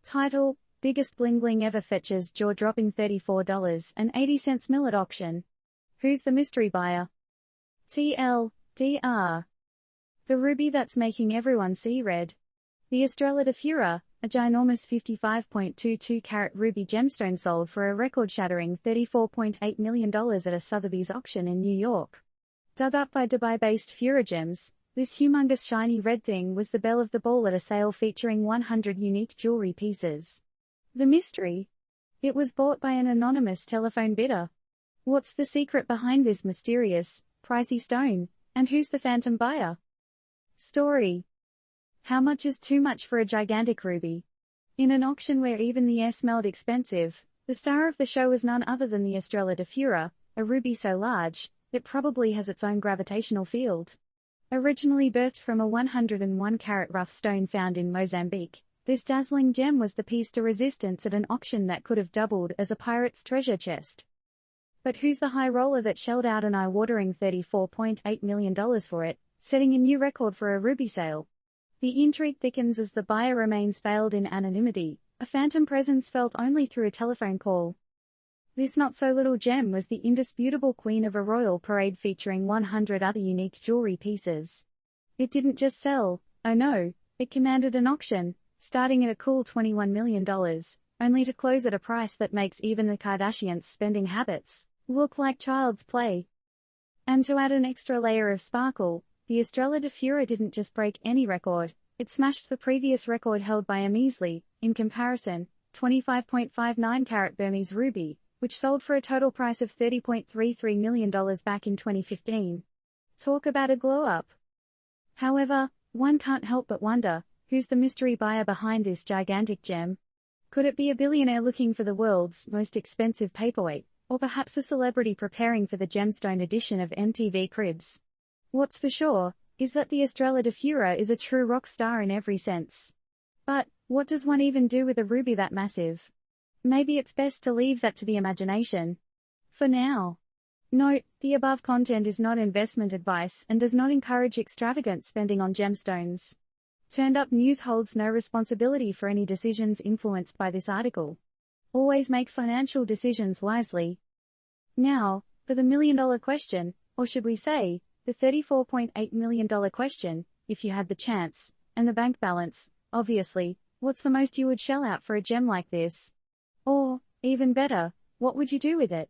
Title: Biggest bling-bling ever fetches jaw-dropping $34.80 mill at auction. Who's the mystery buyer? TLDR. The ruby that's making everyone see red. The Estrella de Fura, a ginormous 55.22-carat ruby gemstone, sold for a record-shattering $34.8 million at a Sotheby's auction in New York. Dug up by Dubai-based Fura Gems, this humongous shiny red thing was the belle of the ball at a sale featuring 100 unique jewelry pieces. The mystery? It was bought by an anonymous telephone bidder. What's the secret behind this mysterious, pricey stone, and who's the phantom buyer? Story. How much is too much for a gigantic ruby? In an auction where even the air smelled expensive, the star of the show was none other than the Estrella de Fura, a ruby so large, it probably has its own gravitational field. Originally birthed from a 101-carat rough stone found in Mozambique, this dazzling gem was the piece de resistance at an auction that could have doubled as a pirate's treasure chest. But who's the high roller that shelled out an eye-watering $34.8 million for it, setting a new record for a ruby sale? The intrigue thickens as the buyer remains veiled in anonymity, a phantom presence felt only through a telephone call. This not-so-little gem was the indisputable queen of a royal parade featuring 100 other unique jewelry pieces. It didn't just sell, oh no, it commanded an auction, starting at a cool $21 million, only to close at a price that makes even the Kardashians' spending habits look like child's play. And to add an extra layer of sparkle, the Estrella de Fura didn't just break any record, it smashed the previous record held by a measly, in comparison, 25.59-carat Burmese ruby, which sold for a total price of $30.33 million back in 2015. Talk about a glow-up. However, one can't help but wonder, who's the mystery buyer behind this gigantic gem? Could it be a billionaire looking for the world's most expensive paperweight, or perhaps a celebrity preparing for the gemstone edition of MTV Cribs? What's for sure is that the Estrella de Fura is a true rock star in every sense. But what does one even do with a ruby that massive? Maybe it's best to leave that to the imagination. For now. Note, the above content is not investment advice and does not encourage extravagant spending on gemstones. Turned Up News holds no responsibility for any decisions influenced by this article. Always make financial decisions wisely. Now, for the million-dollar question, or should we say, the $34.8 million question, if you had the chance, and the bank balance, obviously, what's the most you would shell out for a gem like this? Or, even better, what would you do with it?